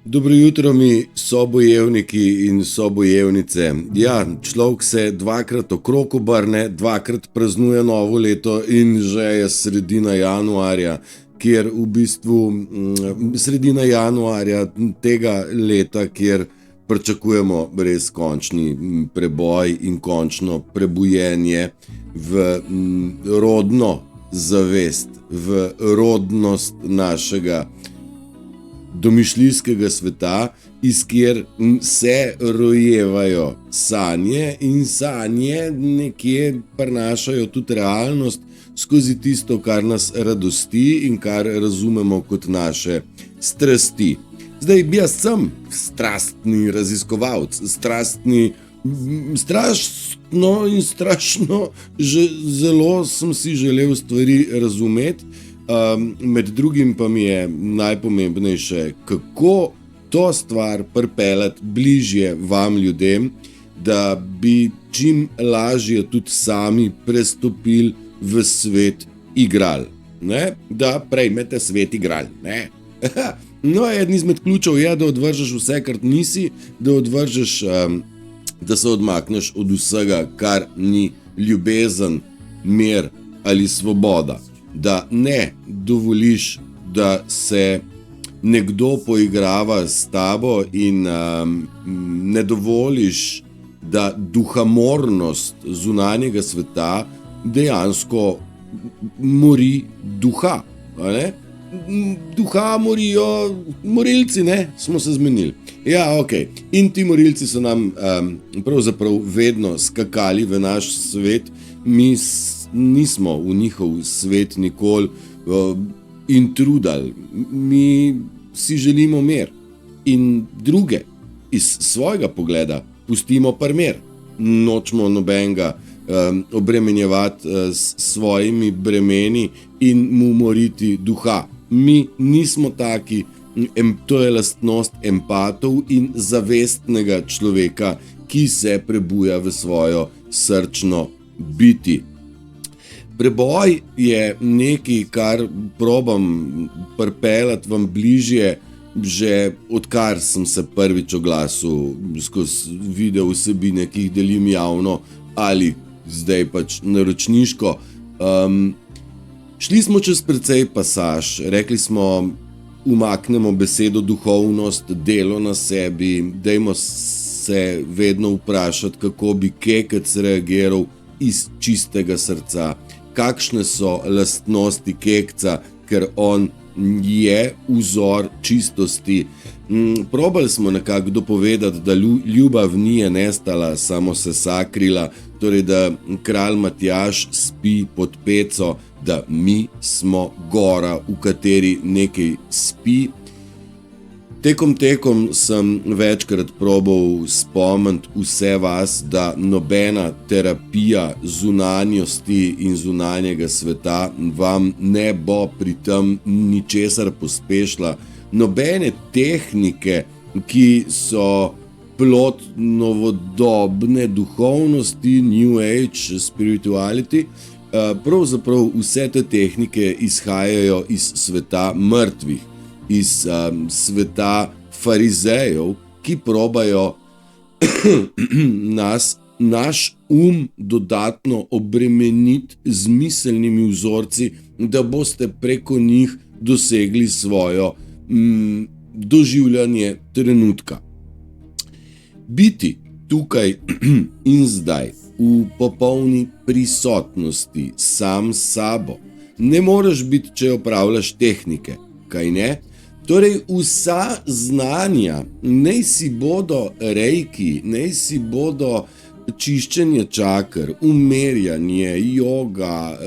Dobro jutro, mi sobojevniki in sobojevnice. Ja, človek se dvakrat okrog obrne, dvakrat praznuje novo leto in že je sredina januarja, kjer v bistvu sredina januarja tega leta, kjer pričakujemo res končni preboj in končno prebujenje v rodno zavest, v rodnost našega domišljijskega sveta, iz kjer se rojevajo sanje in sanje nekje prinašajo tudi realnost skozi tisto, kar nas radosti in kar razumemo kot naše strasti. Zdaj, jaz sem strastni raziskovalec, strastno in strašno, zelo sem si želel stvari razumeti. Med drugim pa mi je najpomembnejše, kako to stvar pripeljati bližje vam ljudem, da bi čim lažje tudi sami prestopili v svet igral. Ne? Da prejmete svet igral. Ne? No, eden izmed ključev je, da odvržeš vse, kar nisi, da se odmakneš od vsega, kar ni ljubezen, mir ali svoboda. Da ne dovoliš, da se nekdo poigrava s tabo in ne dovoliš, da duhamornost zunanjega sveta dejansko mori duha. Ne? Duha morijo morilci, ne? Smo se zmenili. Ja, ok. In ti morilci so nam pravzaprav vedno skakali v naš svet, mi nismo v njihov svet nikoli intrudali. Mi si želimo mir in druge iz svojega pogleda pustimo primer. Nočemo nobenega obremenjevati s svojimi bremeni in mu moriti duha. Mi nismo taki, to je lastnost empatov in zavestnega človeka, ki se prebuja v svojo srčno biti. Preboj je nekaj, kar probam pripeljati vam bližje, že odkar sem se prvič oglasil skozi video vsebine, ki jih delim javno ali zdaj pač naročniško. Šli smo čez precej pasaž, rekli smo, umaknemo besedo duhovnost, delo na sebi, dajmo se vedno vprašati, kako bi kekec reagiral iz čistega srca. Kakšne so lastnosti kekca, ker on je vzor čistosti. Probali smo nekako dopovedati, da ljubav ni nestala, samo se sakrila, torej da kralj Matjaž spi pod peco, da mi smo gora, v kateri nekaj spi. Tekom sem večkrat probal spomniti vse vas, da nobena terapija zunanjosti in zunanjega sveta vam ne bo pri tem ničesar pospešila. Nobene tehnike, ki so plod novodobne duhovnosti, New Age, spirituality, pravzaprav vse te tehnike izhajajo iz sveta mrtvih, iz sveta farizejev, ki probajo naš dodatno obremeniti z miselnimi vzorci, da boste preko njih dosegli svojo doživljanje trenutka. Biti tukaj in zdaj v popolni prisotnosti sam s sabo ne moreš biti, če opravljaš tehnike, kaj ne? Torej, vsa znanja, naj si bodo reiki, naj si bodo čiščenje čaker, umerjanje, joga,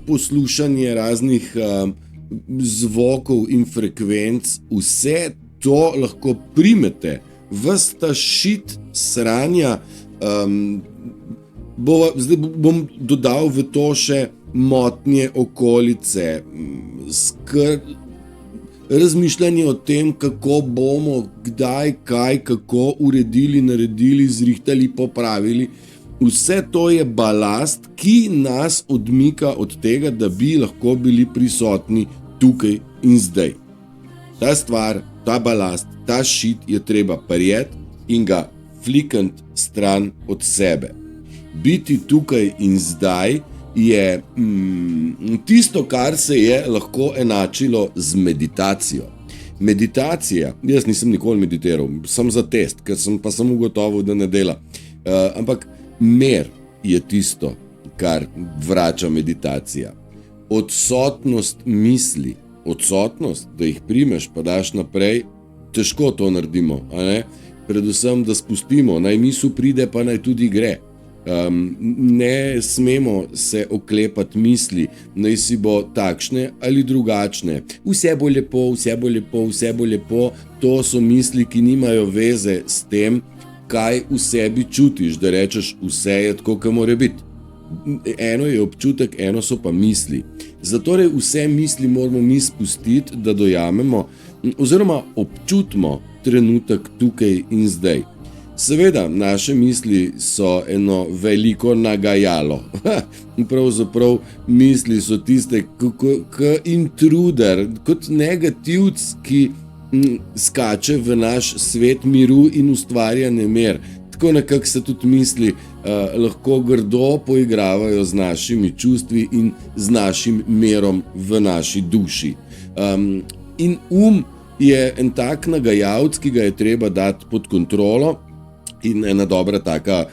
poslušanje raznih zvokov in frekvenc, vse to lahko primete, ves ta šit sranja. Zdaj bom dodal v to še motnje okolice, razmišljanje o tem, kako bomo, kdaj, kaj, kako uredili, naredili, zrihtali, popravili. Vse to je balast, ki nas odmika od tega, da bi lahko bili prisotni tukaj in zdaj. ta stvar, ta balast, ta šit je treba prijeti in ga flikant stran od sebe. Biti tukaj in zdaj je tisto, kar se je lahko enačilo z meditacijo. Meditacija, jaz nisem nikoli meditiral, sem za test, ker sem ugotovil, da ne dela. Ampak mir je tisto, kar vrača meditacija. Odsotnost misli, odsotnost, da jih primeš pa daš naprej, težko to naredimo. A ne? Predvsem, da spustimo, naj misel pride, pa naj tudi gre. Ne smemo se oklepati misli, naj si bo takšne ali drugačne. Vse bo lepo, vse bo lepo, vse bo lepo. To so misli, ki nimajo veze s tem, kaj v sebi čutiš, da rečeš, vse je tako, kot mora biti. Eno je občutek, eno so pa misli. Zatorej vse misli moramo mi spustiti, da dojamemo oziroma občutimo trenutek tukaj in zdaj. Seveda, naše misli so eno veliko nagajalo. Pravzaprav misli so tiste kot intruder, kot negativc, ki skače v naš svet miru in ustvarja nemir. Tako nekako se tudi misli lahko grdo poigravajo z našimi čustvi in z našim mirom v naši duši. In je en tak nagajalc, ki ga je treba dati pod kontrolo. In ena dobra taka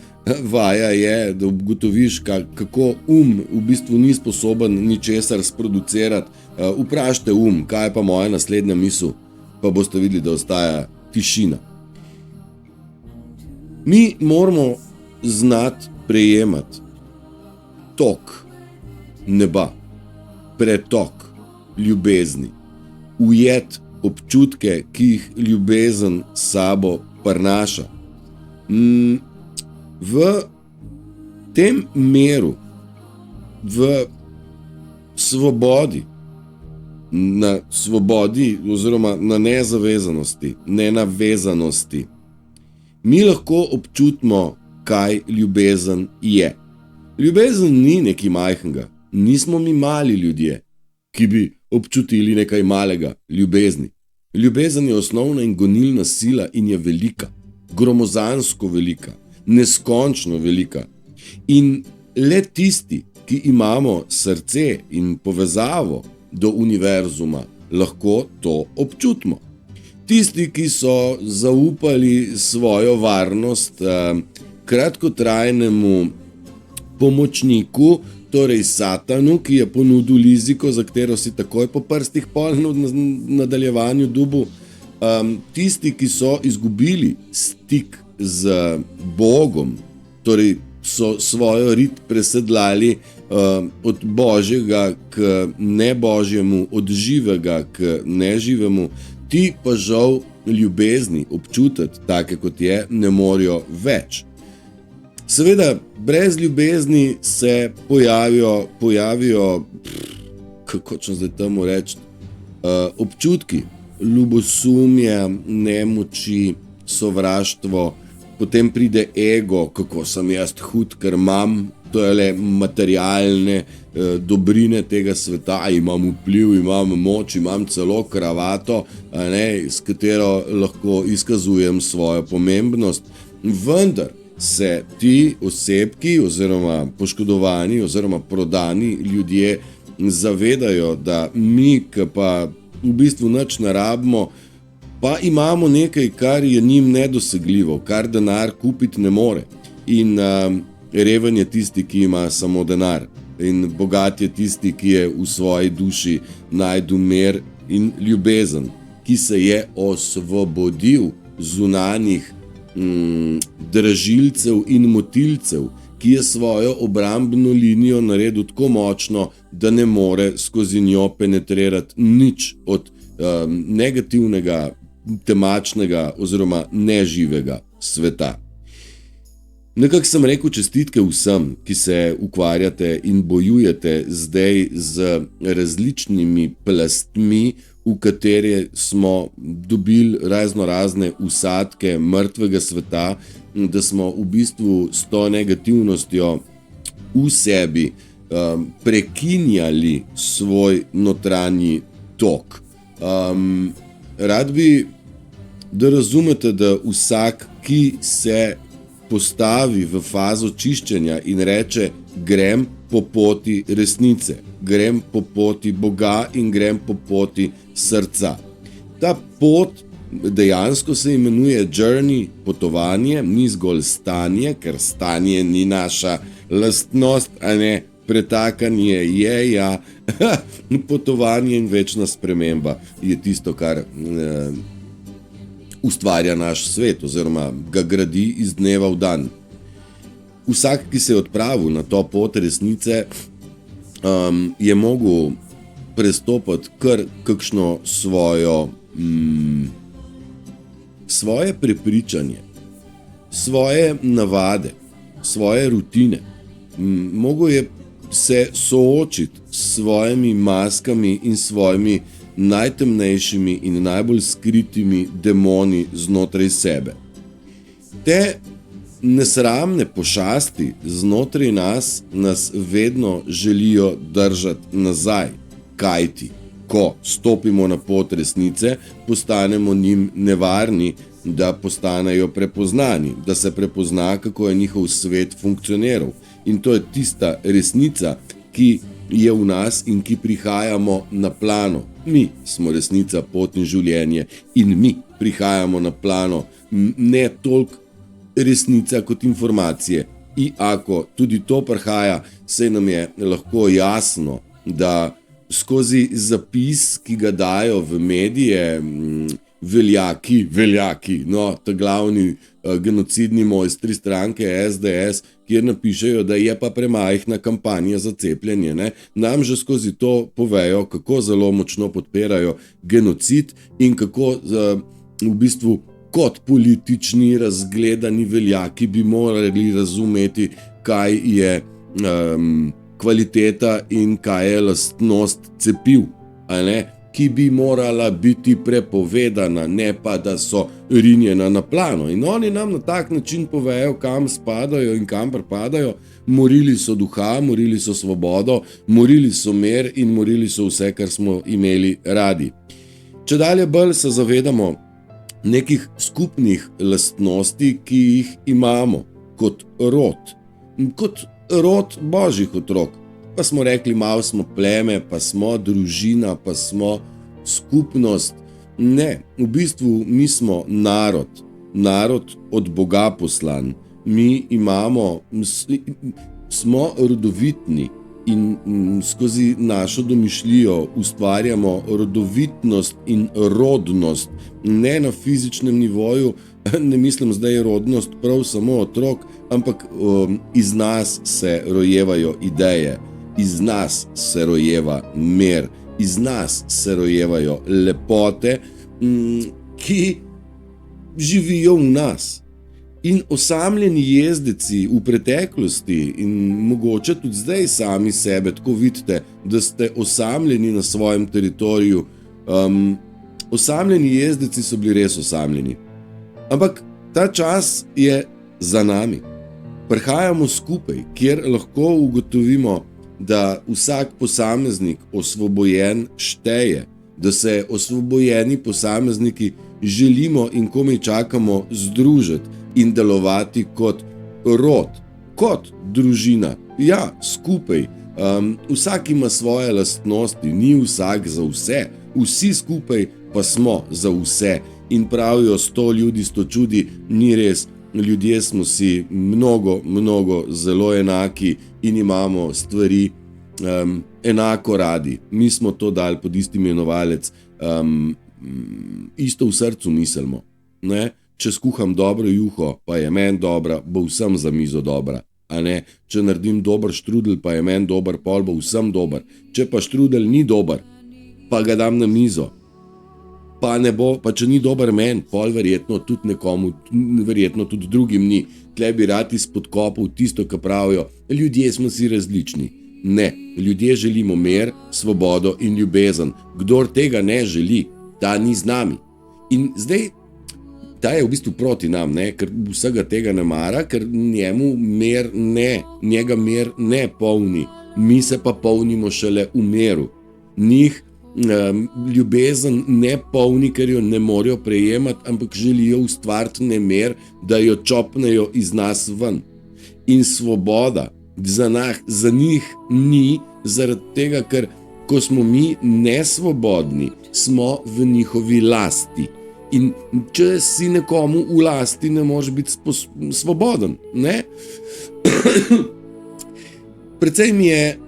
vaja je, da ugotoviš, kako v bistvu ni sposoben ničesar sproducirati. Vprašajte kaj je pa moja naslednja misel, pa boste videli, da ostaja tišina. Mi moramo znati prejemati tok neba, pretok ljubezni, ujeti občutke, ki jih ljubezen sabo prinaša. V tem miru, v svobodi, na svobodi oziroma na nezavezanosti, nenavezanosti, mi lahko občutimo, kaj ljubezen je. Ljubezen ni nekaj majhnega, nismo mi mali ljudje, ki bi občutili nekaj malega ljubezni. Ljubezen je osnovna in gonilna sila in je velika. Gromozansko velika, neskončno velika. In le tisti, ki imamo srce in povezavo do univerzuma, lahko to občutimo. Tisti, ki so zaupali svojo varnost kratkotrajnemu pomočniku, torej Satanu, ki je ponudil liziko, za katero si takoj po prstih polno v nadaljevanju dubu. Tisti, ki so izgubili stik z Bogom, torej so svojo rit presedlali od Božjega k nebožjemu, od živega k neživemu, ti pa žal ljubezni občutiti, take kot je, ne morejo več. Seveda, brez ljubezni se pojavijo kako če zdaj temu reči, občutki, ljubosumja, nemoči, sovraštvo, potem pride ego, kako sem jaz hud, ker imam, to je le materialne dobrine tega sveta, imam vpliv, imam moč, imam celo kravato, s katero lahko izkazujem svojo pomembnost, vendar se ti osebki oziroma poškodovani oziroma prodani ljudje zavedajo, da mi, ki pa v bistvu nič ne rabimo, pa imamo nekaj, kar je njim nedosegljivo, kar denar kupiti ne more. In reven je tisti, ki ima samo denar. In bogat je tisti, ki je v svoji duši najdu mir in ljubezen, ki se je osvobodil zunanjih dražilcev in motilcev, ki je svojo obrambno linijo naredil tako močno, da ne more skozi njo penetrirati nič od negativnega, temačnega oziroma neživega sveta. Nekako sem rekel čestitke vsem, ki se ukvarjate in bojujete zdaj z različnimi plastmi, v katere smo dobili razne usadke mrtvega sveta, da smo v bistvu s to negativnostjo v sebi prekinjali svoj notranji tok. rad bi, da razumete, da vsak, ki se postavi v fazo čiščenja in reče, grem po poti resnice, grem po poti Boga in grem po poti srca. Ta pot dejansko se imenuje journey, potovanje, ni zgolj stanje, ker stanje ni naša lastnost, a ne, pretakanje je, ja, potovanje in večna sprememba je tisto, kar ustvarja naš svet oziroma ga gradi iz dneva v dan. Vsak, ki se je odpravil na to pot resnice, je mogel prestopati kar kakšno svoje prepričanje, svoje navade, svoje rutine. Mogel je se soočiti s svojimi maskami in svojimi najtemnejšimi in najbolj skritimi demoni znotraj sebe. Te nesramne pošasti znotraj nas vedno želijo držati nazaj, kajti ko stopimo na pot resnice, postanemo njim nevarni, da postanejo prepoznani, da se prepozna, kako je njihov svet funkcioniral. In to je tista resnica, ki je v nas in ki prihajamo na plano. Mi smo resnica, pot in življenje in mi prihajamo na plano, ne toliko resnica kot informacije. In ako tudi to prihaja, se nam je lahko jasno, da skozi zapis, ki ga dajo v medije, veljaki, no, ta glavni genocidni mojstri stranke SDS, kjer napišejo, da je pa premajhna kampanja za cepljenje, ne, nam že skozi to povejo, kako zelo močno podpirajo genocid in kako v bistvu kot politični razgledani veljaki bi morali razumeti, kaj je kvaliteta in kaj je lastnost cepiv, ki bi morala biti prepovedana, ne pa da so rinjena na plano. In oni nam na tak način povejo, kam spadajo in kam pripadajo. Morili so duha, morili so svobodo, morili so mir in morili so vse, kar smo imeli radi. Čedalje bolj se zavedamo nekih skupnih lastnosti, ki jih imamo kot rod božjih otrok. Pa smo rekli, malo smo pleme, pa smo družina, pa smo skupnost. Ne, v bistvu mi smo narod od Boga poslan. Mi smo rodovitni in skozi našo domišljijo ustvarjamo rodovitnost in rodnost. Ne na fizičnem nivoju, ne mislim zdaj rodnost prav samo otrok, ampak iz nas se rojevajo ideje. Iz nas se rojeva mir, iz nas se rojevajo lepote, ki živijo v nas. In osamljeni jezdeci v preteklosti in mogoče tudi zdaj sami sebe tako vidite, da ste osamljeni na svojem teritoriju. Osamljeni jezdeci so bili res osamljeni. Ampak ta čas je za nami. Prihajamo skupaj, kjer lahko ugotovimo, da vsak posameznik osvobojen šteje, da se osvobojeni posamezniki želimo in komaj čakamo združiti in delovati kot rod, kot družina. Ja, skupaj. Vsak ima svoje lastnosti, ni vsak za vse, vsi skupaj pa smo za vse. In pravijo 100 ljudi, 100 čudi, ni res. Ljudje smo si mnogo zelo enaki in imamo stvari enako radi. Mi smo to dali pod isti imenovalec, isto v srcu mislimo. Ne? Če skuham dobro juho, pa je meni dobra, bo vsem za mizo dobra. A ne? Če naredim dober štrudel, pa je meni dober, pol bo vsem dober. Če pa štrudel ni dober, pa ga dam na mizo, pa ne bo, pa če ni dober meni, pol verjetno tudi nekomu, verjetno tudi drugim ni. Tle bi rad izpodkopal tisto, kar pravijo, ljudje smo si različni. Ne, ljudje želimo mir, svobodo in ljubezen. Kdor tega ne želi, ta ni z nami. In zdaj, ta je v bistvu proti nam, ne? Ker vsega tega ne mara, ker njega mir ne polni. Mi se pa polnimo šele v miru. Njih ljubezen ne polni, ker jo ne morejo prejemati, ampak želijo ustvariti nemer, da jo čopnejo iz nas ven. In svoboda za njih ni, zaradi tega, ker ko smo mi nesvobodni, smo v njihovi lasti. In če si nekomu v lasti, ne moreš biti svoboden, ne? Precej mi je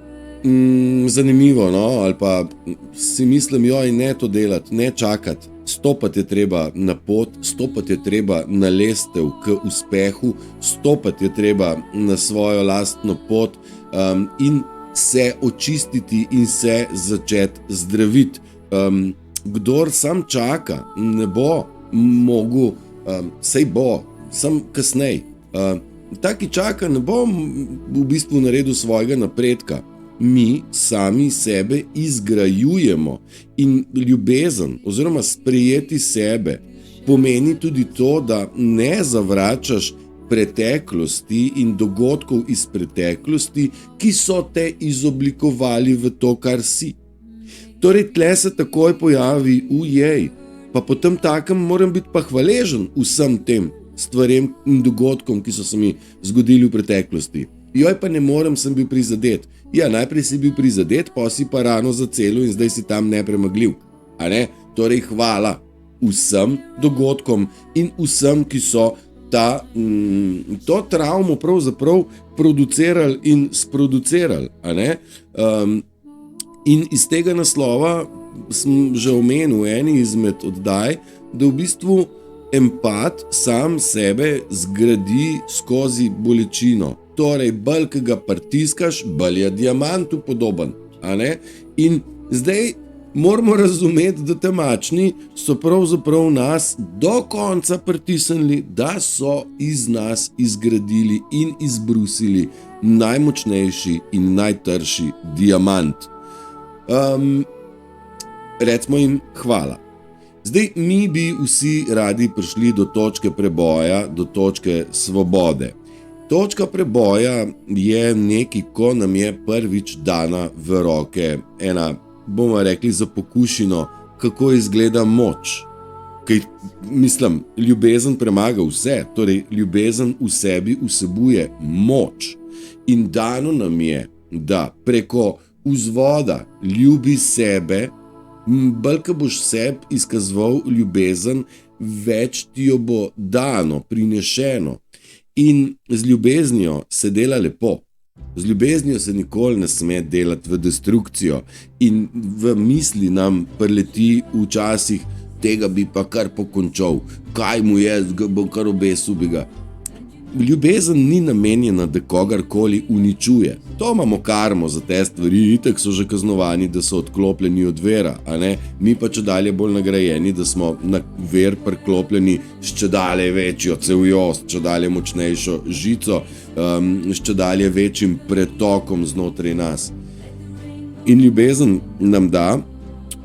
zanimivo, no? Ali pa si mislim, joj, ne to delati, ne čakati. Stopati je treba na pot, stopati je treba na lestev k uspehu, stopati je treba na svojo lastno pot in se očistiti in se začeti zdraviti. Kdor sam čaka, ne bo mogel, sej bo, sam kasnej. Ta, ki čaka, ne bo v bistvu naredil svojega napredka. Mi sami sebe izgrajujemo in ljubezen oziroma sprejeti sebe pomeni tudi to, da ne zavračaš preteklosti in dogodkov iz preteklosti, ki so te izoblikovali v to, kar si. Torej, tle se takoj pojavi ujej, pa potem takem moram biti pa hvaležen vsem tem stvarem in dogodkom, ki so se mi zgodili v preteklosti. Joj, pa ne morem, sem bil prizadet. Ja, najprej si bil prizadet, pa si pa rano zacelil in zdaj si tam nepremagljiv. A ne? Torej, hvala vsem dogodkom in vsem, ki so to travmo pravzaprav producirali in sproducirali. A ne? In iz tega naslova sem že omenil v eni izmed oddaj, da v bistvu empat sam sebe zgradi skozi bolečino. Torej, bolj, ki ga pritiskaš, bolj je diamantu podoben. A ne? In zdaj moramo razumeti, da temačni so pravzaprav nas do konca pritisnili, da so iz nas izgradili in izbrusili najmočnejši in najtrši diamant. Recimo jim hvala. Zdaj, mi bi vsi radi prišli do točke preboja, do točke svobode. Točka preboja je nekaj, ko nam je prvič dana v roke ena, bomo rekli, za pokušino, kako izgleda moč. Kaj, mislim, ljubezen premaga vse, torej ljubezen v sebi vsebuje moč. In dano nam je, da preko vzvoda ljubi sebe, bolj, ko boš sebi izkazoval ljubezen, več ti jo bo dano, prinešeno. In z ljubeznijo se dela lepo. Z ljubeznijo se nikoli ne sme delati v destrukcijo in v misli nam preleti včasih, tega bi pa kar pokončal, kaj mu je, bom kar obesil bi ga. Ljubezen ni namenjena, da kogarkoli uničuje. To imamo karmo za te stvari, itak so že kaznovani, da so odklopljeni od vera, a ne? Mi pa čedalje bolj nagrajeni, da smo na ver priklopljeni s čedalje večjo cevjo, s čedalje močnejšo žico, s čedalje večjim pretokom znotraj nas. In ljubezen nam da,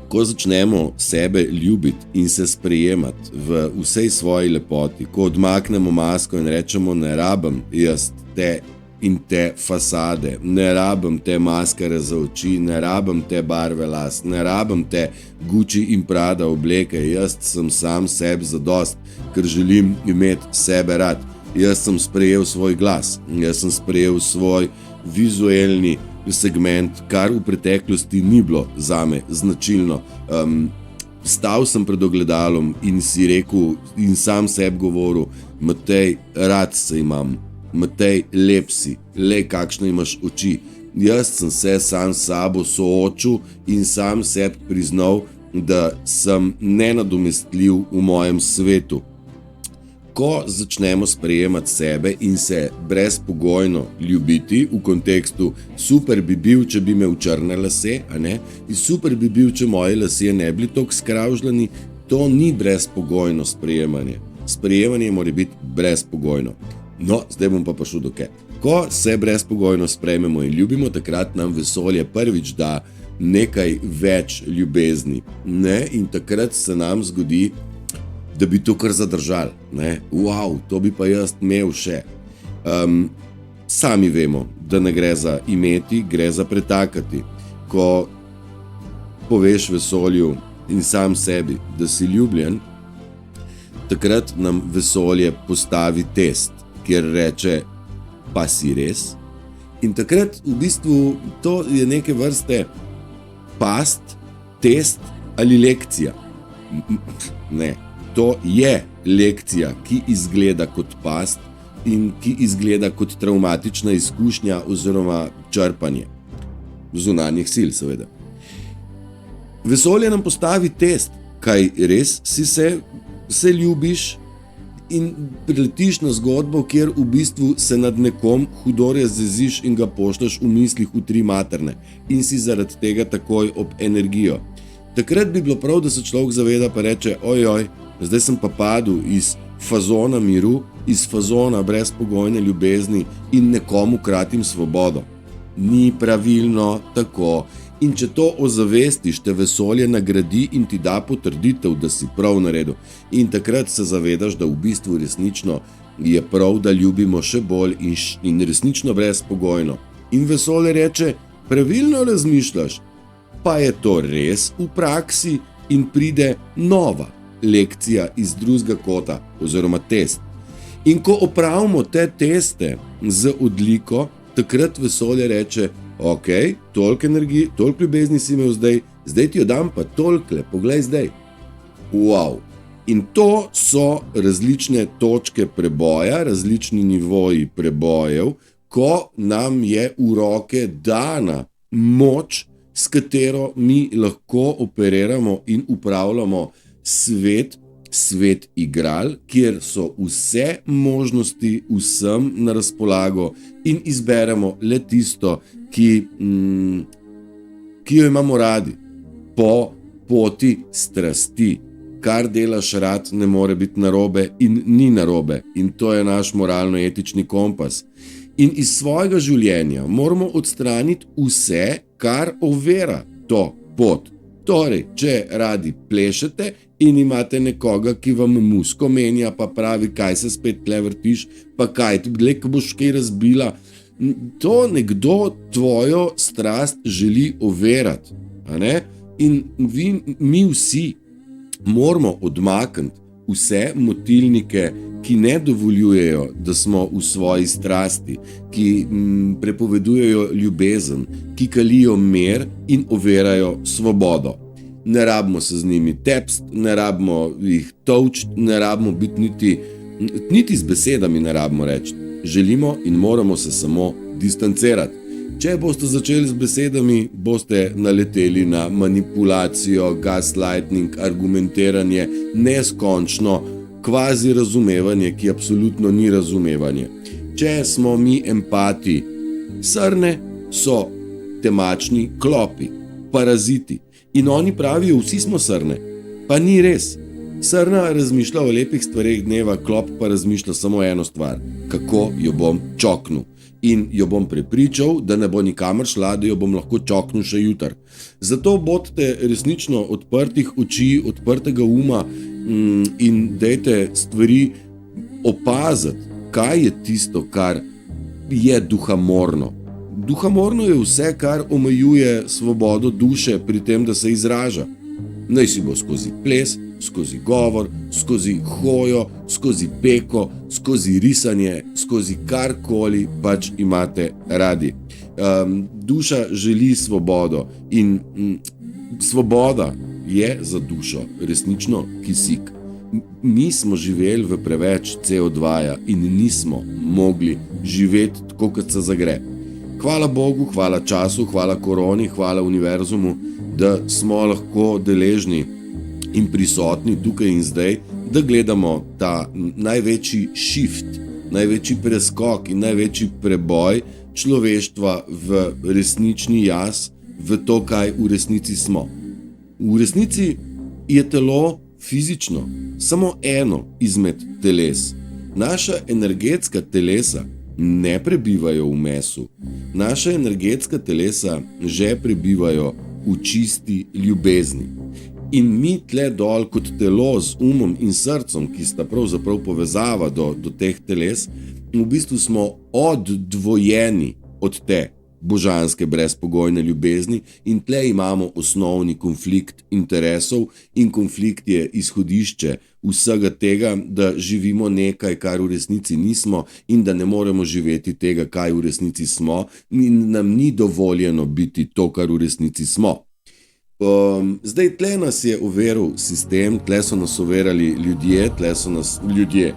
ko začnemo sebe ljubiti in se sprejemati v vsej svoji lepoti, ko odmaknemo masko in rečemo, ne rabim jaz te in te fasade, ne rabim te maskare za oči, ne rabim te barve las, ne rabim te Gucci in Prada obleke, jaz sem sam sebi zadost, ker želim imeti sebe rad. Jaz sem sprejel svoj glas, jaz sem sprejel svoj vizualni segment, kar v preteklosti ni bilo zame značilno. Stal sem pred ogledalom in si rekel in sam sebi govoril, Matej, rad se imam, Matej, lep si, le kakšne imaš oči. Jaz sem se sam s sabo soočil in sam sebi priznal, da sem nenadomestljiv v mojem svetu. Ko začnemo sprejemati sebe in se brezpogojno ljubiti v kontekstu super bi bil, če bi imel črne lase, a ne? In super bi bil, če moji lasje ne bili toliko skravžljani, to ni brezpogojno sprejemanje. Sprejemanje mora biti brezpogojno. No, zdaj bom pa prišel do kaj. Ko se brezpogojno sprejmemo in ljubimo, takrat nam vesolje prvič da nekaj več ljubezni, ne? In takrat se nam zgodi, da bi to kar zadržali, ne? Wow, to bi pa jaz imel še. Sami vemo, da ne gre za imeti, gre za pretakati. Ko poveš vesolju in sam sebi, da si ljubljen, takrat nam vesolje postavi test, kjer reče, pa si res? In takrat v bistvu to je neke vrste past, test ali lekcija. Ne, to je lekcija, ki izgleda kot past in ki izgleda kot travmatična izkušnja oziroma črpanje zunanjih sil, seveda. Vesolje nam postavi test, kaj res si se ljubiš, in priletiš na zgodbo, kjer v bistvu se nad nekom hudo razjeziš in ga pošljaš v mislih v 3 materne in si zaradi tega takoj ob energijo. Takrat bi bilo prav, da se človek zaveda pa reče, ojoj, zdaj sem pa padel iz fazona miru, iz fazona brezpogojne ljubezni in nekomu kratim svobodo. Ni pravilno tako. In če to ozavestiš, te vesolje nagradi in ti da potrditev, da si prav naredil. In takrat se zavedaš, da v bistvu resnično je prav, da ljubimo še bolj in resnično brezpogojno. In vesolje reče, pravilno razmišljaš, pa je to res v praksi in pride nova lekcija iz drugega kota oziroma test. In ko opravimo te teste z odliko, takrat vesolje reče, ok, toliko energije, toliko ljubezni si imel zdaj ti jo dam pa tolikle, poglej zdaj. Wow. In to so različne točke preboja, različni nivoji prebojev, ko nam je v roke dana moč, s katero mi lahko operiramo in upravljamo svet igral, kjer so vse možnosti vsem na razpolago in izberemo le tisto, ki jo imamo radi, po poti strasti. Kar delaš rad, ne more biti narobe in ni narobe. In to je naš moralno-etični kompas. In iz svojega življenja moramo odstraniti vse, kar ovira to pot. Torej, če radi plešete in imate nekoga, ki vam musko menja, pa pravi, kaj se spet tle vrtiš, pa kaj, tle, ko boš kaj razbila, to nekdo tvojo strast želi overati. In mi vsi moramo odmakniti vse motilnike, ki ne dovoljujejo, da smo v svoji strasti, ki prepovedujejo ljubezen, ki kalijo mir in ovirajo svobodo. Ne rabimo se z njimi tepst, ne rabimo jih tolčiti, ne rabimo biti niti z besedami ne rabimo reči. Želimo in moramo se samo distancirati. Če boste začeli z besedami, boste naleteli na manipulacijo, gaslighting, argumentiranje, neskončno, kvazi razumevanje, ki absolutno ni razumevanje. Če smo mi empati, srne so temačni klopi, paraziti. In oni pravijo, vsi smo srne. Pa ni res. Srna razmišlja o lepih stvareh dneva, klop pa razmišlja samo eno stvar. Kako jo bom čoknil. In jo bom prepričal, da ne bo nikamor šla, da jo bom lahko čoknil še jutr. Zato bodite resnično odprtih oči, odprtega uma in dajte stvari opaziti, kaj je tisto, kar je duhamorno. Duhamorno je vse, kar omejuje svobodo duše pri tem, da se izraža. Naj si bo skozi ples, skozi govor, skozi hojo, skozi peko, skozi risanje, skozi karkoli pač imate radi. Duša želi svobodo in svoboda je za dušo resnično kisik. Mi smo živeli v preveč CO2 in nismo mogli živeti tako, kot se zagre. Hvala Bogu, hvala času, hvala koroni, hvala univerzumu, da smo lahko deležni in prisotni tukaj in zdaj, da gledamo ta največji shift, največji preskok in največji preboj človeštva v resnični jaz, v to, kaj v resnici smo. V resnici je telo fizično samo eno izmed teles. Naša energetska telesa ne prebivajo v mesu. Naša energetska telesa že prebivajo v čisti ljubezni. In mi tle dol kot telo z umom in srcem, ki sta pravzaprav povezava do teh teles, v bistvu smo oddvojeni od te božanske brezpogojne ljubezni in tle imamo osnovni konflikt interesov in konflikt je izhodišče vsega tega, da živimo nekaj, kar v resnici nismo in da ne moremo živeti tega, kaj v resnici smo in nam ni dovoljeno biti to, kar v resnici smo. Zdaj, tle nas je overil sistem, tle so nas overali ljudje, tle so nas ljudje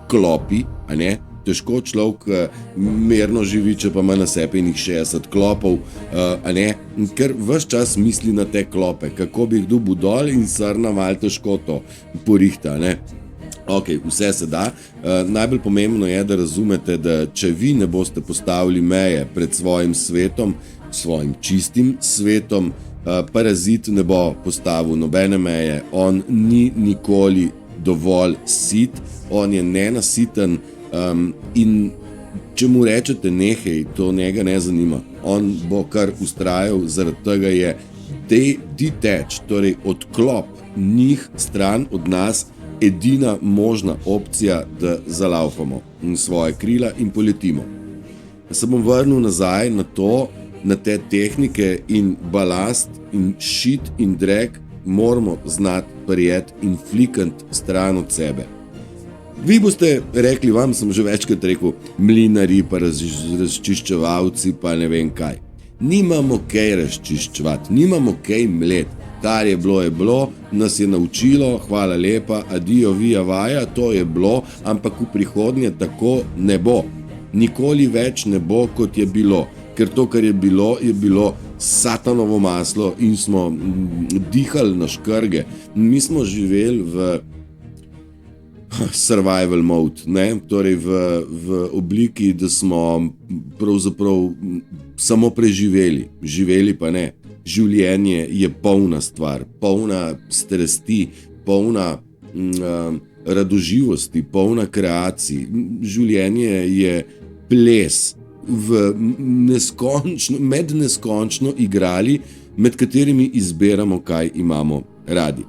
klopi, a ne? Težko človek mirno živi, če pa ima na sebi enih 60 klopov, a ne? Ker ves čas misli na te klope, kako bi jih dobil dol in srna malo težko to porihta, ne? Ok, vse se da. Najbolj pomembno je, da razumete, da če vi ne boste postavili meje pred svojim svetom, svojim čistim svetom, parazit ne bo postavil nobene meje, on ni nikoli dovolj sit, on je nenasiten, in če mu rečete nehej, to njega ne zanima. On bo kar ustrajal, zaradi tega je detach, torej odklop njih stran od nas, edina možna opcija, da zalaufamo svoje krila in poletimo. Se bom vrnil nazaj na to, na te tehnike in balast in shit in drag moramo znati prijeti in flikant stran od sebe. Vi boste rekli, vam sem že večkrat rekel, mlinari pa razčiščevalci pa ne vem kaj. Nimamo kaj razčiščevati, nimamo kaj mlet. Kar je bilo, nas je naučilo, hvala lepa, adijo, vija vaja, to je bilo, ampak v prihodnje tako ne bo. Nikoli več ne bo, kot je bilo. Ker to, kar je bilo satanovo maslo in smo dihali na škrge. Mi smo živeli v survival mode, ne? Torej v obliki, da smo pravzaprav samo preživeli, živeli pa ne. Življenje je polna stvar, polna strasti, polna radoživosti, polna kreacij. Življenje je ples med neskončno igrali, med katerimi izberamo, kaj imamo radi.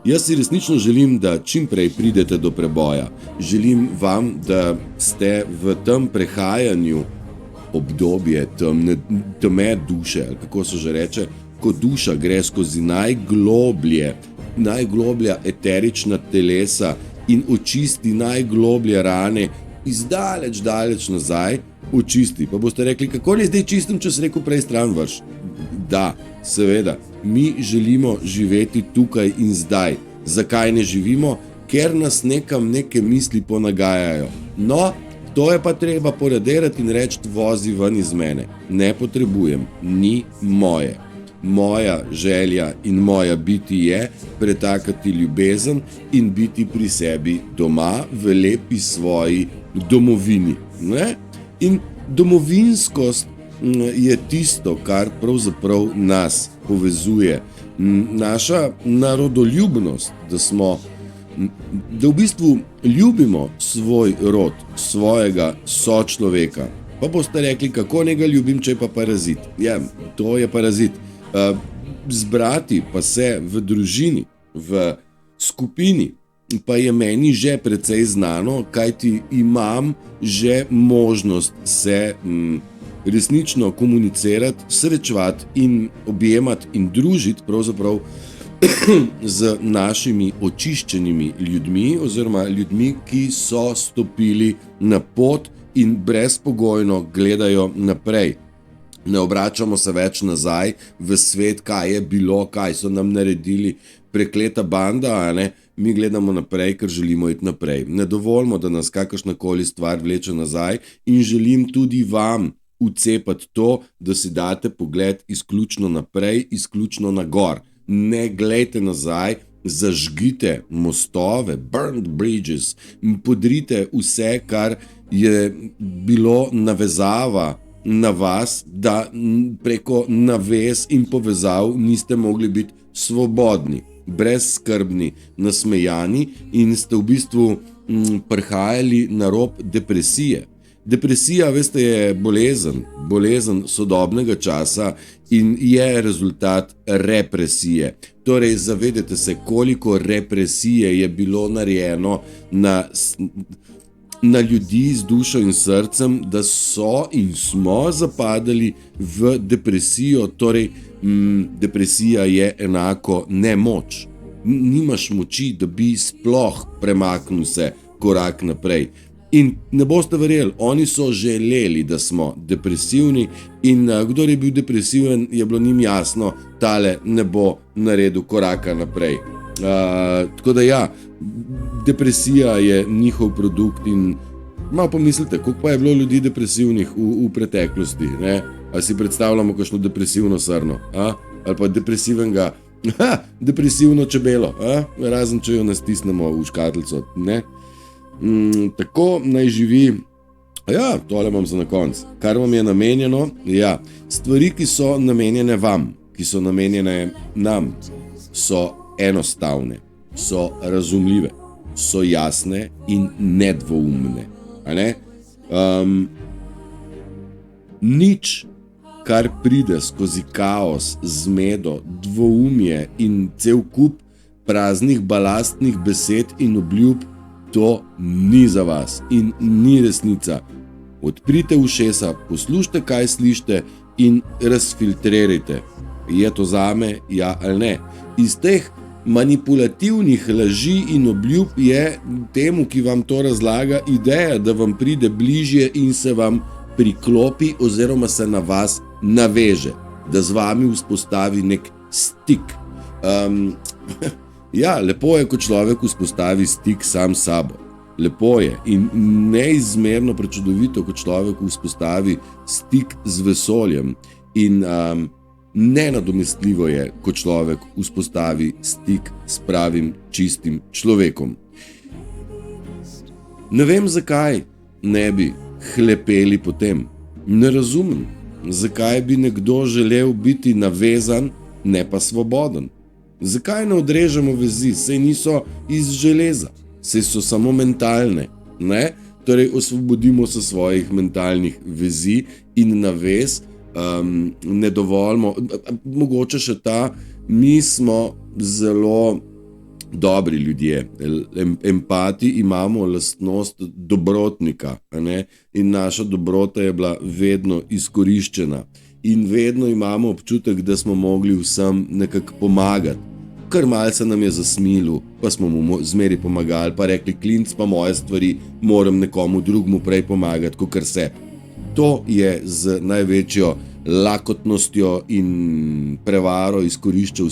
Jaz si resnično želim, da čim prej pridete do preboja. Želim vam, da ste v tem prehajanju obdobje teme duše, ali kako se že reče, ko duša gre skozi najgloblja eterična telesa in očisti najgloblje rane daleč nazaj, očisti. Pa boste rekli, kako je zdaj čistim, če se rekel prej stran vrš? Da, seveda, mi želimo živeti tukaj in zdaj. Zakaj ne živimo? Ker nas nekam neke misli ponagajajo. No, to je pa treba poraderati in reči, vozi ven iz mene. Ne potrebujem, ni moje. Moja želja in moja biti je pretakati ljubezen in biti pri sebi doma v lepi svoji domovini. Ne? In domovinskost je tisto, kar pravzaprav nas povezuje. Naša narodoljubnost, da v bistvu ljubimo svoj rod, svojega sočloveka. Pa boste rekli, kako njega ljubim, če je pa parazit. Ja, to je parazit. Zbrati pa se v družini, v skupini, pa je meni že precej znano, kajti imam že možnost se resnično komunicirati, srečevati in objemati in družiti pravzaprav z našimi očiščenimi ljudmi oziroma ljudmi, ki so stopili na pot in brezpogojno gledajo naprej. Ne obračamo se več nazaj v svet, kaj je bilo, kaj so nam naredili, prekleta banda, a ne? Mi gledamo naprej, ker želimo iti naprej. Ne dovolimo, da nas kakršnakoli stvar vleče nazaj in želim tudi vam ucepati to, da si date pogled izključno naprej, izključno na gor. Ne glejte nazaj, zažgite mostove, burned bridges, podrite vse, kar je bilo navezava na vas, da preko navez in povezav niste mogli biti svobodni, brezskrbni, nasmejani in ste v bistvu prihajali na rob depresije. Depresija, veste, je bolezen sodobnega časa in je rezultat represije. Torej, zavedajte se, koliko represije je bilo narejeno na ljudi z dušo in srcem, da so in smo zapadali v depresijo, torej depresija je enako nemoč. Nimaš moči, da bi sploh premaknil se korak naprej. In ne boste verjeli, oni so želeli, da smo depresivni in kdor je bil depresiven, je bilo njim jasno, tale ne bo naredil koraka naprej. Tako da ja, depresija je njihov produkt in malo pomislite, koliko pa je bilo ljudi depresivnih v preteklosti, ne? Ali si predstavljamo kakšno depresivno srno, ali pa depresivno čebelo, razen če jo nastisnemo v škatlico, ne? Tako naj živi. Ja, tole imam za na konc. Kar vam je namenjeno, ja, stvari, ki so namenjene vam, ki so namenjene nam, so enostavne, so razumljive, so jasne in nedvoumne. Nič, kar pride skozi kaos, zmedo, dvoumje in cel kup praznih balastnih besed in obljub, to ni za vas in ni resnica. Odprite ušesa, poslušajte, kaj slišite in razfiltrirajte. Je to zame, ja ali ne? Iz teh manipulativnih laži in obljub je temu, ki vam to razlaga, ideja, da vam pride bližje in se vam priklopi oziroma se na vas naveže, da z vami vzpostavi nek stik. Ja, lepo je, ko človek vzpostavi stik sam s sabo. Lepo je in neizmerno prečudovito, ko človek vzpostavi stik z vesoljem. In nenadomestljivo je, ko človek vzpostavi stik s pravim, čistim človekom. Ne vem, zakaj ne bi hlepeli po tem. Ne razumem, zakaj bi nekdo želel biti navezan, ne pa svoboden. Zakaj ne odrežemo vezi, saj niso iz železa, saj so samo mentalne, ne? Torej, osvobodimo se svojih mentalnih vezi in navez, ne dovolimo, mogoče še ta, mi smo zelo dobri ljudje, empati imamo lastnost dobrotnika, ne? In naša dobrota je bila vedno izkoriščena. In vedno imamo občutek, da smo mogli vsem nekako pomagati. Kar malce nam je zasmilil, pa smo mu zmeri pomagali, pa rekli, klinc pa moje stvari, moram nekomu drugmu prej pomagati, kakor sebi. To je z največjo lakotnostjo in prevaro izkoriščal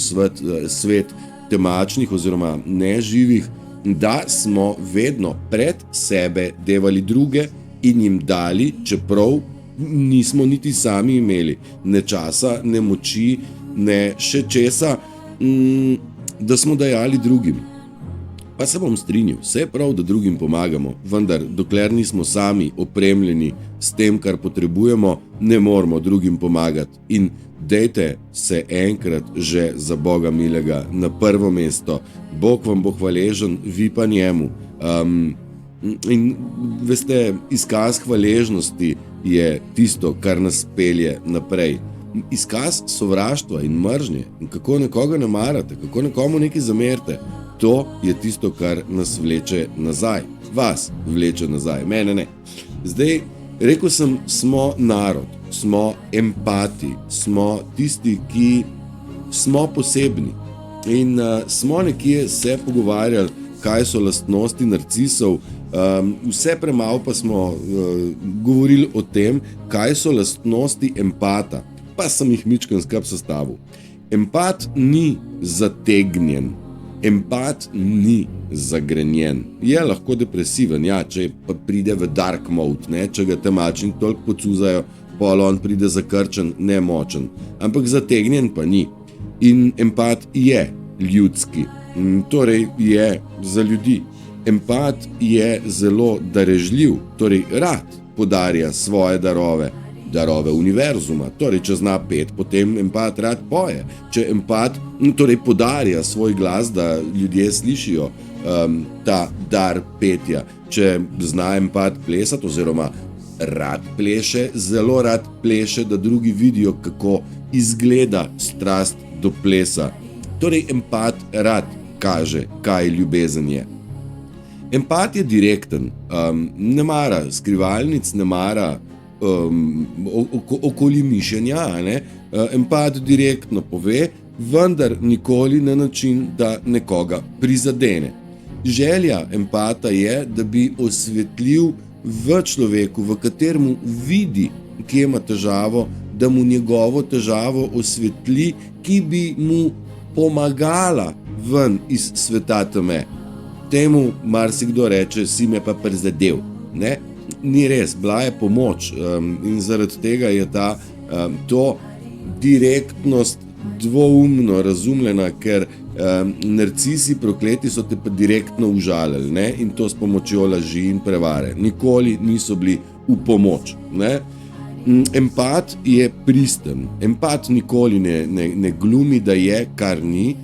svet temačnih oziroma neživih, da smo vedno pred sebe devali druge in jim dali, čeprav nismo niti sami imeli ne časa, ne moči, ne še česa, da smo dajali drugim. Pa se bom strinjal, vse je prav, da drugim pomagamo, vendar dokler nismo sami opremljeni s tem, kar potrebujemo, ne moramo drugim pomagati. In dejte se enkrat že za Boga milega na prvo mesto. Bog vam bo hvaležen, vi pa njemu. In veste, izkaz hvaležnosti je tisto, kar nas pelje naprej. Izkaz sovraštva in mržnje, in kako nekoga ne marate, kako nekomu nekaj zamerite, to je tisto, kar nas vleče nazaj. Vas vleče nazaj, mene ne. Zdaj, rekel sem, smo narod, smo empati, smo tisti, ki smo posebni. In smo nekje se pogovarjali, kaj so lastnosti narcisov, vse premalo pa smo govorili o tem, kaj so lastnosti empata. Pa sem jih mičken skrb sestavil. Empat ni zategnjen, empat ni zagrenjen. Je lahko depresiven, ja, če pa pride v dark mode, ne, če ga temačni toliko pocuzajo, pol on pride zakrčen, nemočen. Ampak zategnjen pa ni. In empat je ljudski, torej je za ljudi. Empat je zelo darežljiv, torej rad podarja svoje darove univerzuma. Torej, če zna pet, potem empat rad poje. Če empat torej podarja svoj glas, da ljudje slišijo ta dar petja. Če zna empat plesati oziroma rad pleše, zelo rad pleše, da drugi vidijo, kako izgleda strast do plesa. Torej, empat rad kaže, kaj ljubezen je. Empat je direkten, ne mara skrivalnic, ne mara okoli mišljenja, ne? Empat direktno pove, vendar nikoli na način, da nekoga prizadene. Želja empata je, da bi osvetlil v človeku, v katerem vidi, kje ima težavo, da mu njegovo težavo osvetli, ki bi mu pomagala ven iz sveta teme. Temu marsikdo reče, si me pa prizadel. Ne? Ni res, bila je pomoč in zaradi tega je to direktnost dvoumno razumljena, ker narcisi prokleti so te pa direktno užalili, ne? In to s pomočjo laži in prevare. Nikoli niso bili v pomoč. Ne? Empat je pristen. Empat nikoli ne glumi, da je, kar ni,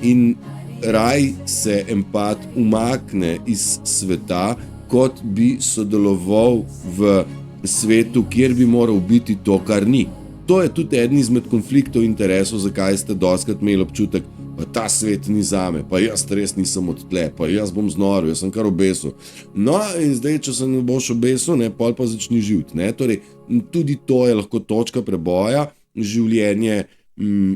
in raj se empat umakne iz sveta, kot bi sodeloval v svetu, kjer bi moral biti to, kar ni. To je tudi eden izmed konfliktov interesov, zakaj ste dostikrat imeli občutek, pa ta svet ni zame, pa jaz res nisem od tle, pa jaz bom znoril, jaz sem kar obesil. No, in zdaj, če se ne boš obesil, ne, pol pa začni živeti. Ne? Torej, tudi to je lahko točka preboja, življenje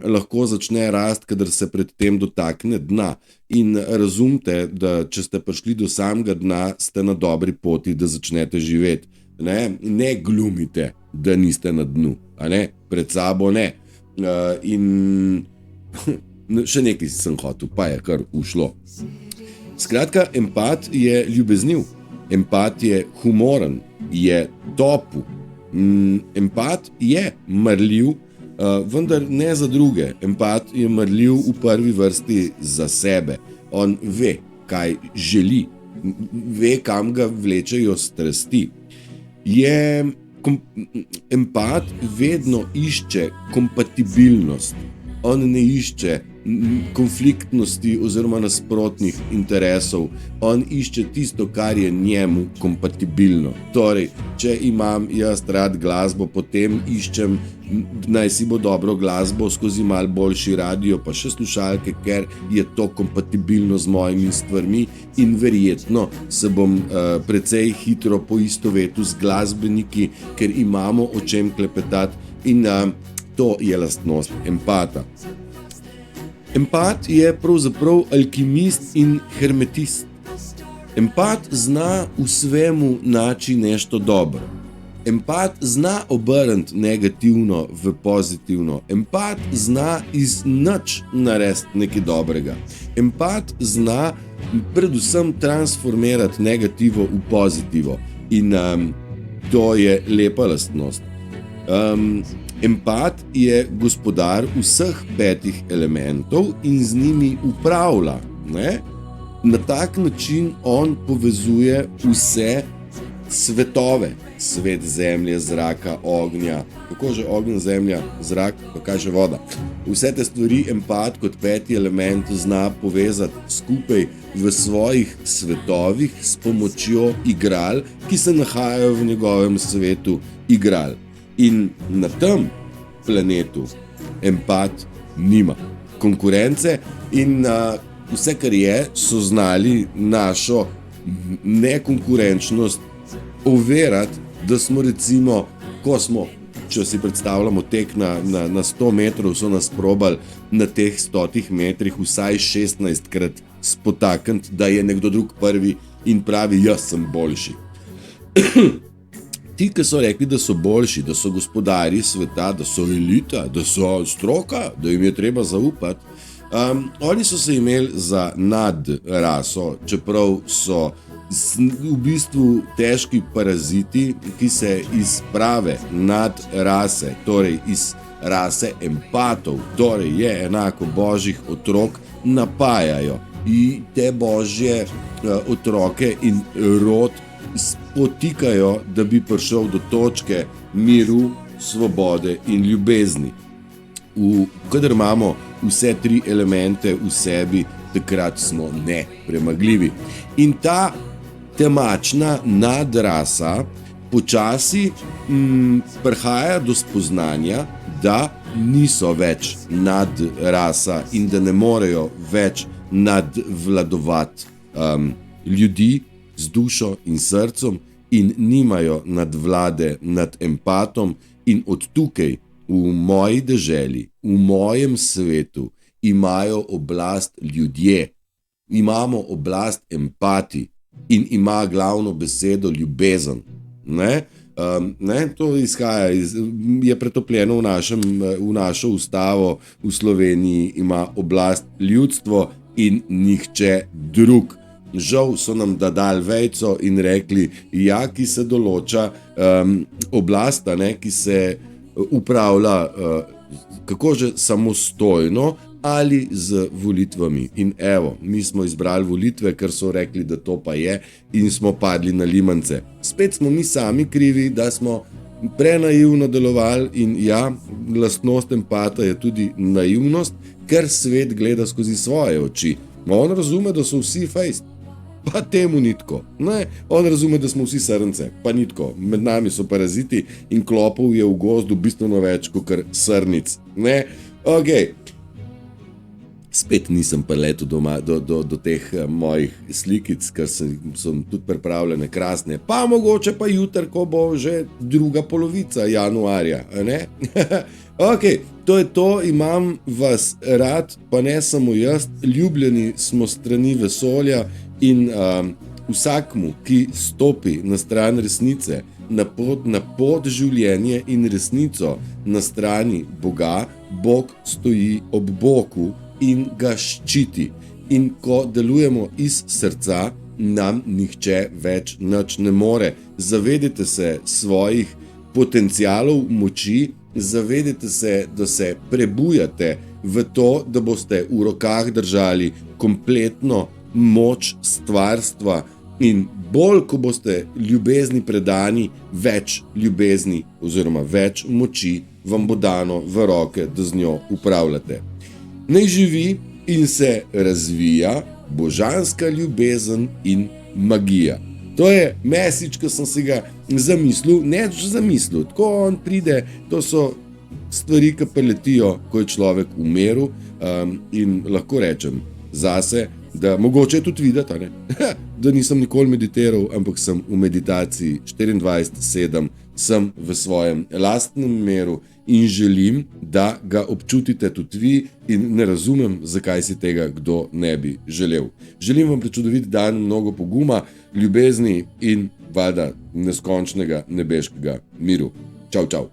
lahko začne rasti, kadar se pred tem dotakne dna. In razumte, da če ste prišli do samega dna, ste na dobri poti, da začnete živeti. Ne glumite, da niste na dnu, a ne, pred sabo ne. In še nekaj sem hotel, pa je kar ušlo. Skratka, empat je ljubezniv, empat je humoren, je topel, empat je marljiv, vendar ne za druge. Empat je marljiv v prvi vrsti za sebe. On ve, kaj želi, ve, kam ga vlečejo strasti. Empat vedno išče kompatibilnost. On ne išče konfliktnosti oziroma nasprotnih interesov. On išče tisto, kar je njemu kompatibilno. Torej, če imam jaz rad glasbo, potem iščem, naj si bo dobro glasbo skozi malo boljši radio, pa še slušalke, ker je to kompatibilno z mojimi stvarmi in verjetno se bom precej hitro poistovetil z glasbeniki, ker imamo o čem klepetati in to je lastnost empata. Empat je pravzaprav alkimist in hermetist. Empat zna v svemu naći nešto dobro. Empat zna obrniti negativno v pozitivno. Empat zna iz nič narediti nekaj dobrega. Empat zna predvsem transformirati negativo v pozitivo. In to je lepa lastnost. Empat je gospodar vseh 5 elementov in z njimi upravlja. Ne? Na tak način on povezuje vse svetove. Svet zemlje, zraka, ognja. Kako že ogenj, zemlja, zrak, pa kaj že voda. Vse te stvari empat kot 5. element zna povezati skupaj v svojih svetovih s pomočjo igral, ki se nahajajo v njegovem svetu igral. In na tem planetu empat nima konkurence in vse, kar je, so znali našo nekonkurenčnost overati, da smo recimo, če si predstavljamo tek na 100 metrov, so nas probali na teh 100 metrih vsaj 16krat spotakniti, da je nekdo drug prvi in pravi, jaz sem boljši. Ti, ki so rekli, da so boljši, da so gospodari sveta, da so elita, da so stroka, da jim je treba zaupati, oni so se imeli za nadraso, čeprav so v bistvu težki paraziti, ki se iz prave nadrase, torej iz rase empatov, torej je enako božjih otrok, napajajo. In te božje otroke in rod spotikajo, da bi prišel do točke miru, svobode in ljubezni. Kadar imamo vse 3 elemente v sebi, takrat smo nepremagljivi. In ta temačna nadrasa počasi prihaja do spoznanja, da niso več nadrasa in da ne morejo več nadvladovati ljudi z dušo in srcem in nimajo nadvlade nad empatom, in od tukaj v moji deželi, v mojem svetu imajo oblast ljudje. Imamo oblast empati in ima glavno besedo ljubezen. To izhaja je pretopljeno v našo ustavo. V Sloveniji ima oblast ljudstvo in nihče drug. Žal so nam dali vejico in rekli, ki se določa oblast, ki se upravlja samostojno ali z volitvami. In evo, mi smo izbrali volitve, ker so rekli, da to pa je, in smo padli na limance. Spet smo mi sami krivi, da smo prenaivno delovali, in lastnost empata je tudi naivnost, ker svet gleda skozi svoje oči. On razume, da so vsi fejst, pa temu nitko. On razume, da smo vsi srnce, pa nitko. Med nami so paraziti in klopov je v gozdu bistveno več kot srnic. Spet nisem preletel do teh mojih slikic, ker so tudi pripravljene krasne. Pa mogoče pa jutri, ko bo že druga polovica januarja. To je to, imam vas rad, pa ne samo jaz. Ljubljeni smo strani vesolja in vsakmu, ki stopi na stran resnice, na pot življenje in resnico na strani Boga, Bog stoji ob boku in ga ščiti. In ko delujemo iz srca, nam nihče več nič ne more. Zavedajte se svojih potencialov moči, zavedajte se, da se prebujate v to, da boste v rokah držali kompletno moč stvarstva, in bolj, ko boste ljubezni predani, več ljubezni oziroma več moči vam bo dano v roke, da z njo upravljate. Naj živi in se razvija božanska ljubezen in magija. To je message, ki sem si ga zamislil, tako on pride, to so stvari, ki preletijo, ko je človek v miru, in lahko rečem zase, da mogoče je tudi videti, da nisem nikoli meditiral, ampak sem v meditaciji 24/7, sem v svojem lastnem miru in želim, da ga občutite tudi vi, in ne razumem, zakaj si tega kdo ne bi želel. Želim vam prečudovit dan, mnogo poguma, ljubezni in valjda neskončnega nebeškega miru. Čau, čau.